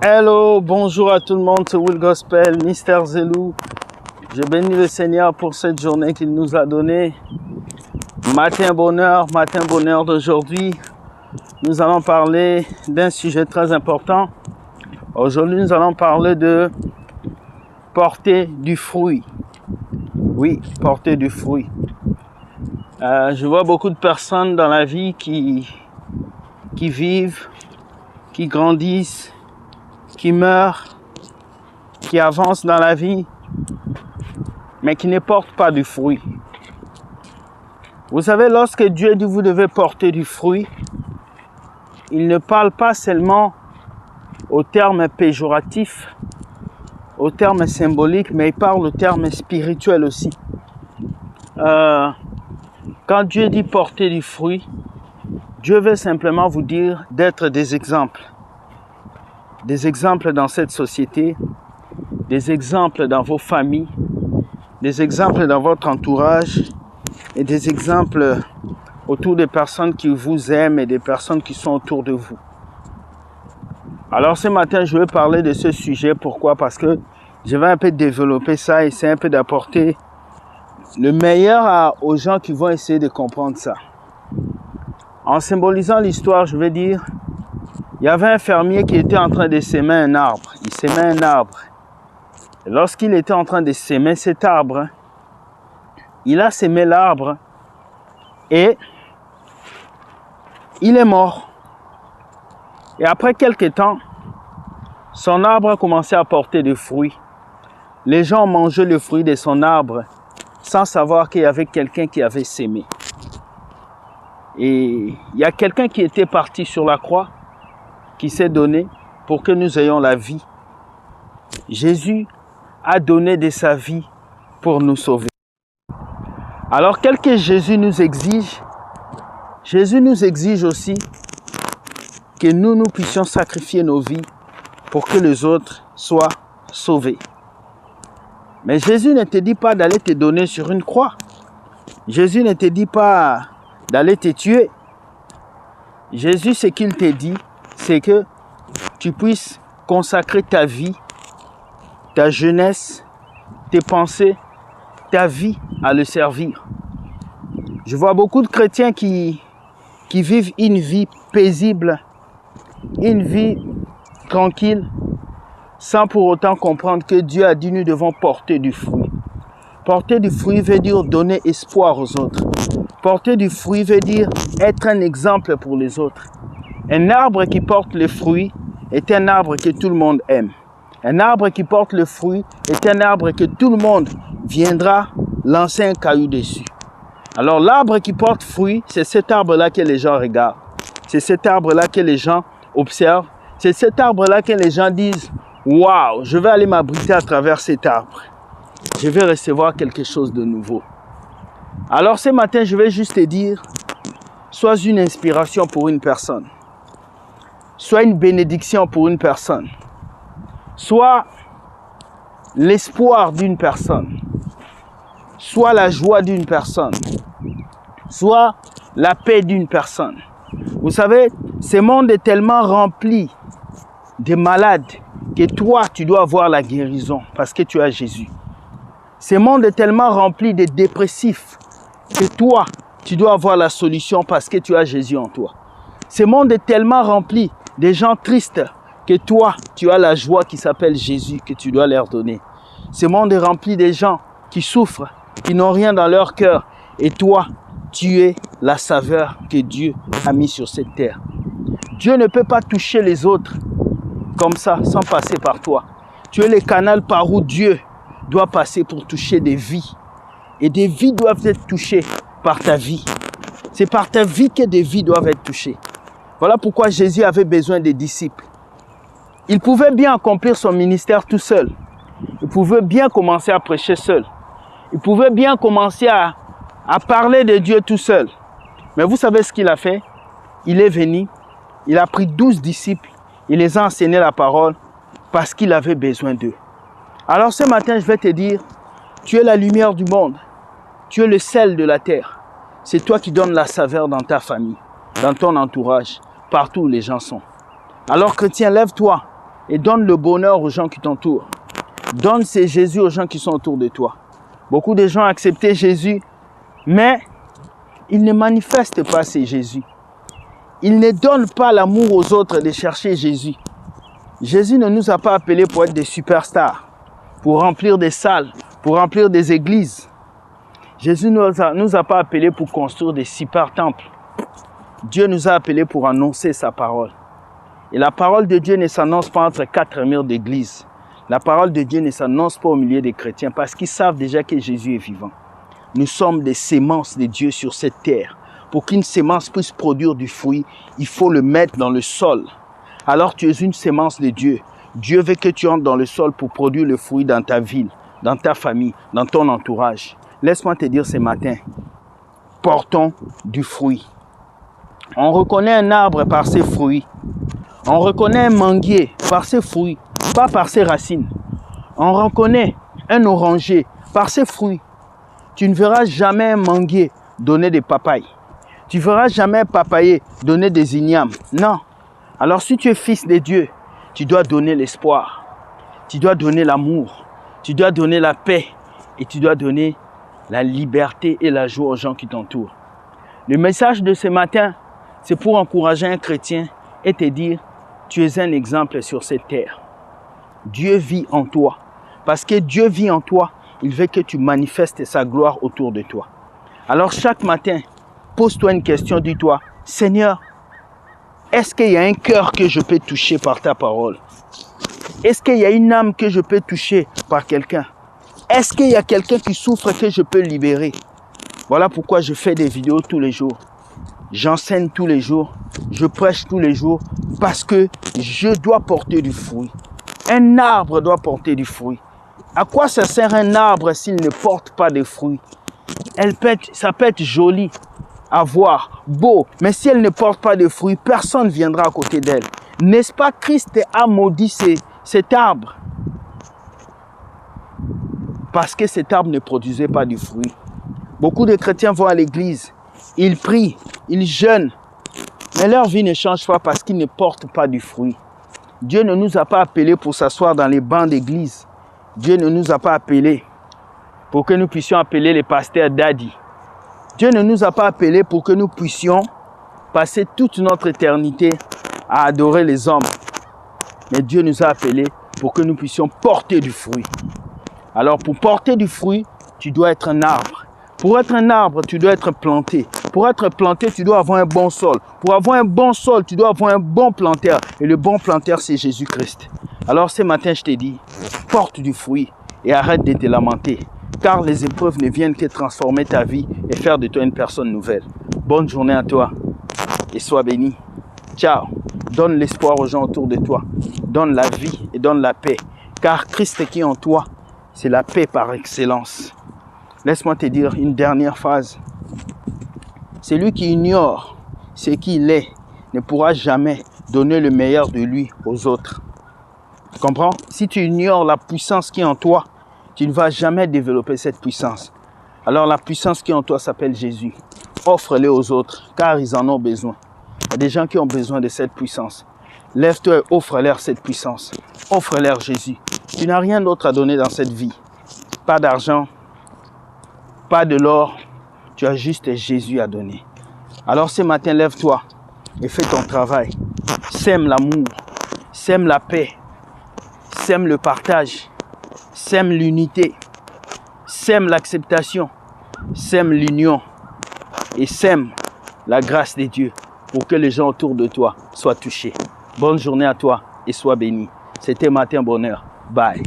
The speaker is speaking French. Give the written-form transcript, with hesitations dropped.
Hello, bonjour à tout le monde, c'est Will Gospel, Mister Zelou. Je bénis le Seigneur pour cette journée qu'il nous a donnée. Matin bonheur d'aujourd'hui. Nous allons parler d'un sujet très important. Aujourd'hui, nous allons parler de porter du fruit. Oui, porter du fruit. Je vois beaucoup de personnes dans la vie qui vivent, qui grandissent, qui meurent, qui avancent dans la vie, mais qui ne portent pas du fruit. Vous savez, lorsque Dieu dit vous devez porter du fruit, il ne parle pas seulement au terme péjoratif, au terme symbolique, mais il parle au terme spirituel aussi. Quand Dieu dit porter du fruit, Dieu veut simplement vous dire d'être des exemples. Des exemples dans cette société, des exemples dans vos familles, des exemples dans votre entourage et des exemples autour des personnes qui vous aiment et des personnes qui sont autour de vous. Alors ce matin, je vais parler de ce sujet. Pourquoi? Parce que je vais un peu développer ça, essayer un peu d'apporter le meilleur aux gens qui vont essayer de comprendre ça. En symbolisant l'histoire, je vais dire, il y avait un fermier qui était en train de s'aimer un arbre. Il s'aimait un arbre. Et lorsqu'il était en train de s'aimer cet arbre, il a sémé l'arbre et il est mort. Et après quelques temps, son arbre a commencé à porter des fruits. Les gens ont mangé le fruit de son arbre sans savoir qu'il y avait quelqu'un qui avait sémé. Et il y a quelqu'un qui était parti sur la croix, qui s'est donné pour que nous ayons la vie. Jésus a donné de sa vie pour nous sauver. Alors, quel que Jésus nous exige aussi que nous puissions sacrifier nos vies pour que les autres soient sauvés. Mais Jésus ne te dit pas d'aller te donner sur une croix. Jésus ne te dit pas d'aller te tuer. Jésus, ce qu'il te dit, c'est que tu puisses consacrer ta vie, ta jeunesse, tes pensées, ta vie à le servir. Je vois beaucoup de chrétiens qui vivent une vie paisible, une vie tranquille, sans pour autant comprendre que Dieu a dit nous devons porter du fruit. Porter du fruit veut dire donner espoir aux autres. Porter du fruit veut dire être un exemple pour les autres. Un arbre qui porte le fruit est un arbre que tout le monde aime. Un arbre qui porte le fruit est un arbre que tout le monde viendra lancer un caillou dessus. Alors l'arbre qui porte fruit, c'est cet arbre-là que les gens regardent. C'est cet arbre-là que les gens observent. C'est cet arbre-là que les gens disent « Waouh, je vais aller m'abriter à travers cet arbre. Je vais recevoir quelque chose de nouveau. » Alors ce matin, je vais juste te dire, sois une inspiration pour une personne. Sois une bénédiction pour une personne. Sois l'espoir d'une personne. Sois la joie d'une personne. Sois la paix d'une personne. Vous savez, ce monde est tellement rempli de malades que toi, tu dois avoir la guérison parce que tu as Jésus. Ce monde est tellement rempli de dépressifs que toi, tu dois avoir la solution parce que tu as Jésus en toi. Ce monde est tellement rempli de gens tristes que toi, tu as la joie qui s'appelle Jésus que tu dois leur donner. Ce monde est rempli de gens qui souffrent, qui n'ont rien dans leur cœur. Et toi, tu es la saveur que Dieu a mise sur cette terre. Dieu ne peut pas toucher les autres comme ça, sans passer par toi. Tu es le canal par où Dieu doit passer pour toucher des vies. Et des vies doivent être touchées par ta vie. C'est par ta vie que des vies doivent être touchées. Voilà pourquoi Jésus avait besoin des disciples. Il pouvait bien accomplir son ministère tout seul. Il pouvait bien commencer à prêcher seul. Il pouvait bien commencer à parler de Dieu tout seul. Mais vous savez ce qu'il a fait? Il est venu, il a pris 12 disciples, il les a enseigné la parole parce qu'il avait besoin d'eux. Alors ce matin, je vais te dire, tu es la lumière du monde. Tu es le sel de la terre. C'est toi qui donnes la saveur dans ta famille, dans ton entourage, partout où les gens sont. Alors chrétien, lève-toi et donne le bonheur aux gens qui t'entourent. Donne ces Jésus aux gens qui sont autour de toi. Beaucoup de gens ont accepté Jésus, mais ils ne manifestent pas ces Jésus. Ils ne donnent pas l'amour aux autres de chercher Jésus. Jésus ne nous a pas appelés pour être des superstars, pour remplir des salles, pour remplir des églises. Jésus ne nous a pas appelés pour construire des super temples. Dieu nous a appelés pour annoncer sa parole. Et la parole de Dieu ne s'annonce pas entre quatre murs d'église. La parole de Dieu ne s'annonce pas au milieu des chrétiens parce qu'ils savent déjà que Jésus est vivant. Nous sommes des semences de Dieu sur cette terre. Pour qu'une sémence puisse produire du fruit, il faut le mettre dans le sol. Alors tu es une sémence de Dieu. Dieu veut que tu entres dans le sol pour produire le fruit dans ta ville, dans ta famille, dans ton entourage. Laisse-moi te dire ce matin, portons du fruit. On reconnaît un arbre par ses fruits. On reconnaît un manguier par ses fruits, pas par ses racines. On reconnaît un oranger par ses fruits. Tu ne verras jamais un manguier donner des papayes. Tu ne verras jamais un papayer donner des ignames. Non. Alors si tu es fils de Dieu, tu dois donner l'espoir. Tu dois donner l'amour. Tu dois donner la paix. Et tu dois donner la liberté et la joie aux gens qui t'entourent. Le message de ce matin, c'est pour encourager un chrétien et te dire, tu es un exemple sur cette terre. Dieu vit en toi. Parce que Dieu vit en toi, il veut que tu manifestes sa gloire autour de toi. Alors chaque matin, pose-toi une question, dis-toi, Seigneur, est-ce qu'il y a un cœur que je peux toucher par ta parole? Est-ce qu'il y a une âme que je peux toucher par quelqu'un? Est-ce qu'il y a quelqu'un qui souffre que je peux libérer? Voilà pourquoi je fais des vidéos tous les jours. J'enseigne tous les jours. Je prêche tous les jours parce que je dois porter du fruit. Un arbre doit porter du fruit. À quoi ça sert un arbre s'il ne porte pas de fruits? Ça peut être joli à voir, beau, mais si elle ne porte pas de fruits, personne ne viendra à côté d'elle. N'est-ce pas Christ a maudit cet arbre? Parce que cet arbre ne produisait pas de fruits. Beaucoup de chrétiens vont à l'église, ils prient, ils jeûnent, mais leur vie ne change pas parce qu'ils ne portent pas du fruit. Dieu ne nous a pas appelés pour s'asseoir dans les bancs d'église. Dieu ne nous a pas appelés pour que nous puissions appeler les pasteurs daddy. Dieu ne nous a pas appelés pour que nous puissions passer toute notre éternité à adorer les hommes. Mais Dieu nous a appelés pour que nous puissions porter du fruit. Alors pour porter du fruit, tu dois être un arbre. Pour être un arbre, tu dois être planté. Pour être planté, tu dois avoir un bon sol. Pour avoir un bon sol, tu dois avoir un bon planteur. Et le bon planteur, c'est Jésus-Christ. Alors ce matin, je t'ai dit, porte du fruit et arrête de te lamenter. Car les épreuves ne viennent que transformer ta vie et faire de toi une personne nouvelle. Bonne journée à toi et sois béni. Ciao. Donne l'espoir aux gens autour de toi. Donne la vie et donne la paix. Car Christ qui est en toi, c'est la paix par excellence. Laisse-moi te dire une dernière phrase. Celui qui ignore ce qu'il est ne pourra jamais donner le meilleur de lui aux autres. Tu comprends? Si tu ignores la puissance qui est en toi, tu ne vas jamais développer cette puissance. Alors la puissance qui est en toi s'appelle Jésus. Offre-les aux autres, car ils en ont besoin. Il y a des gens qui ont besoin de cette puissance. Lève-toi et offre-leur cette puissance. Offre-leur Jésus. Tu n'as rien d'autre à donner dans cette vie. Pas d'argent, pas de l'or. Tu as juste Jésus à donner. Alors ce matin, lève-toi et fais ton travail. Sème l'amour, sème la paix, sème le partage, sème l'unité, sème l'acceptation, sème l'union et sème la grâce de Dieu pour que les gens autour de toi soient touchés. Bonne journée à toi et sois béni. C'était Matin Bonheur. Bye.